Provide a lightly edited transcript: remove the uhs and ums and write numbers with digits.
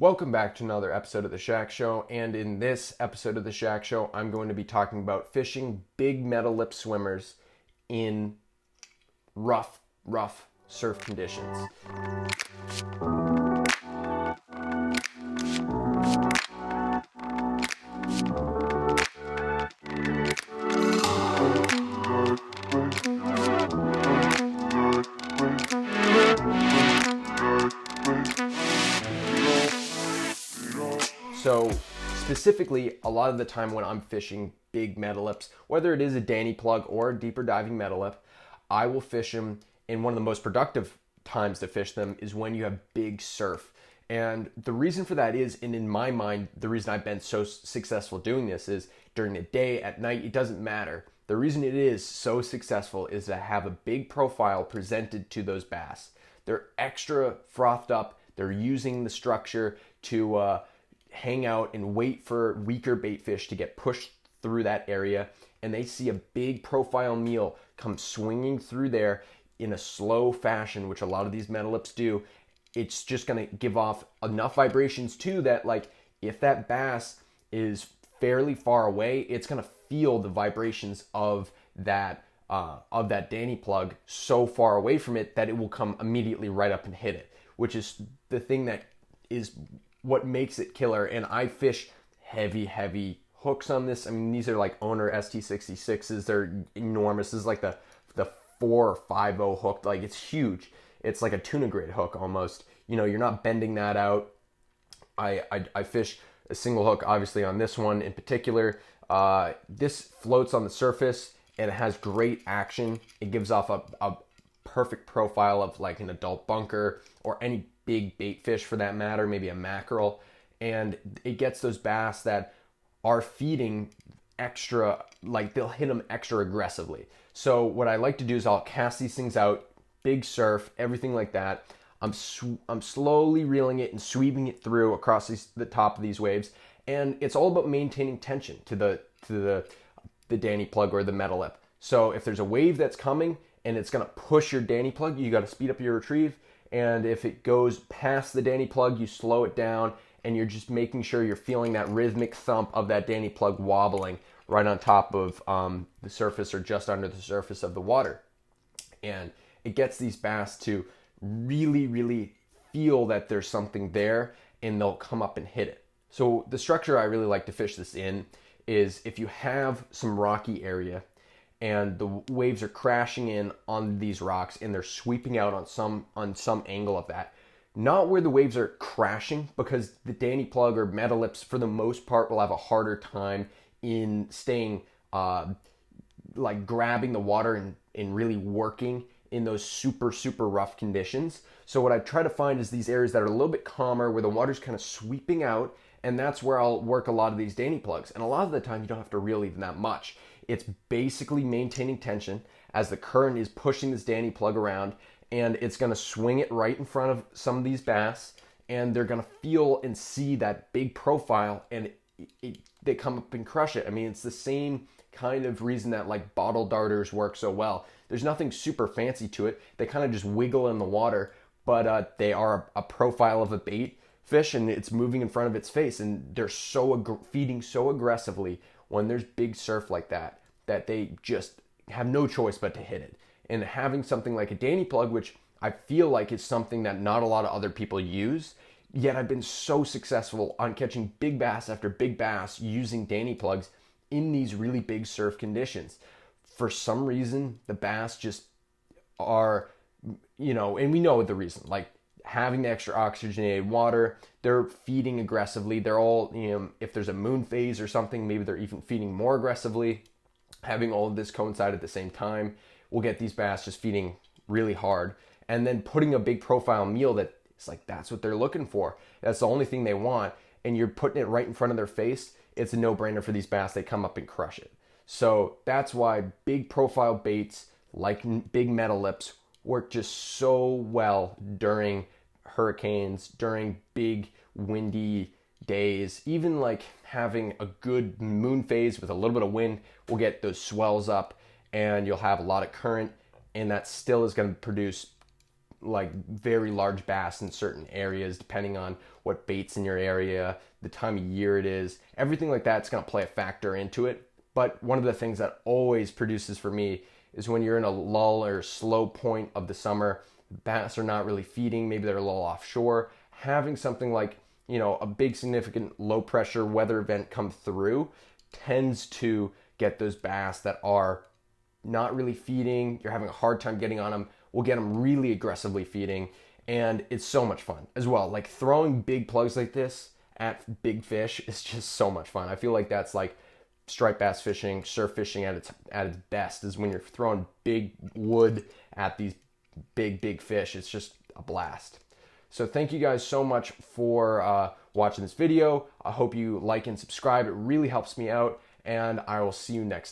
Welcome back to another episode of The Shack Show, and in this episode of The Shack Show, I'm going to be talking about fishing big metal lip swimmers in rough surf conditions. So specifically, a lot of the time when I'm fishing big metal lips, whether it is a Danny plug or a deeper diving metal lip, I will fish them, and one of the most productive times to fish them is when you have big surf. And the reason for that is, and in my mind, the reason I've been so successful doing this is during the day, at night, it doesn't matter. The reason it is so successful is to have a big profile presented to those bass. They're extra frothed up. They're using the structure to hang out and wait for weaker bait fish to get pushed through that area, and they see a big profile meal come swinging through there in a slow fashion, which a lot of these metal lips do. It's just going to give off enough vibrations too that, like, if that bass is fairly far away, it's going to feel the vibrations of that Danny plug so far away from it that it will come immediately right up and hit it, which is the thing that is what makes it killer. And I fish heavy hooks on this. I mean, these are like Owner ST66s. They're enormous. This is like the 4 or 5.0 hook. Like, it's huge. It's like a tuna grade hook almost. You know, you're not bending that out. I fish a single hook, obviously, on this one in particular. This floats on the surface and it has great action. It gives off a perfect profile of like an adult bunker or any big bait fish for that matter, maybe a mackerel. And it gets those bass that are feeding extra, like they'll hit them extra aggressively. So what I like to do is I'll cast these things out, big surf, everything like that. I'm slowly reeling it and sweeping it through across the top of these waves. And it's all about maintaining tension to the Danny plug or the metal lip. So if there's a wave that's coming and it's going to push your Danny plug, you got to speed up your retrieve. And if it goes past the Danny plug, you slow it down, and you're just making sure you're feeling that rhythmic thump of that Danny plug wobbling right on top of the surface or just under the surface of the water. And it gets these bass to really feel that there's something there, and they'll come up and hit it. So the structure I really like to fish this in is if you have some rocky area and the waves are crashing in on these rocks and they're sweeping out on some angle of that. Not where the waves are crashing, because the Danny plug or metal lips for the most part will have a harder time in staying like grabbing the water and really working in those super rough conditions. So what I try to find is these areas that are a little bit calmer, where the water's kind of sweeping out, and that's where I'll work a lot of these Danny plugs. And a lot of the time you don't have to reel even that much. It's basically maintaining tension as the current is pushing this Danny plug around, and it's going to swing it right in front of some of these bass, and they're going to feel and see that big profile, and they come up and crush it. I mean, it's the same kind of reason that like bottle darters work so well. There's nothing super fancy to it. They kind of just wiggle in the water, but they are a profile of a bait fish, and it's moving in front of its face, and they're feeding so aggressively when there's big surf like that they just have no choice but to hit it. And having something like a Danny plug, which I feel like is something that not a lot of other people use, yet I've been so successful on catching big bass after big bass using Danny plugs in these really big surf conditions. For some reason, the bass just are, and we know the reason, like having the extra oxygenated water, they're feeding aggressively. They're all, if there's a moon phase or something, maybe they're even feeding more aggressively. Having all of this coincide at the same time will get these bass just feeding really hard. And then putting a big profile meal that it's like, that's what they're looking for. That's the only thing they want. And you're putting it right in front of their face. It's a no-brainer for these bass. They come up and crush it. So that's why big profile baits like big metal lips work just so well during hurricanes, during big windy days. Even like having a good moon phase with a little bit of wind will get those swells up, and you'll have a lot of current, and that still is going to produce like very large bass in certain areas, depending on what bait's in your area, the time of year it is, everything like that's going to play a factor into it. But one of the things that always produces for me is when you're in a lull or slow point of the summer, bass are not really feeding, maybe they're a little offshore. Having something like, you know, a big significant low pressure weather event come through tends to get those bass that are not really feeding, you're having a hard time getting on them, we'll get them really aggressively feeding, and it's so much fun as well. Like throwing big plugs like this at big fish is just so much fun. I feel like that's like striped bass fishing, surf fishing at its best, is when you're throwing big wood at these big fish. It's just a blast. So thank you guys so much for watching this video. I hope you like and subscribe. It really helps me out, and I will see you next time.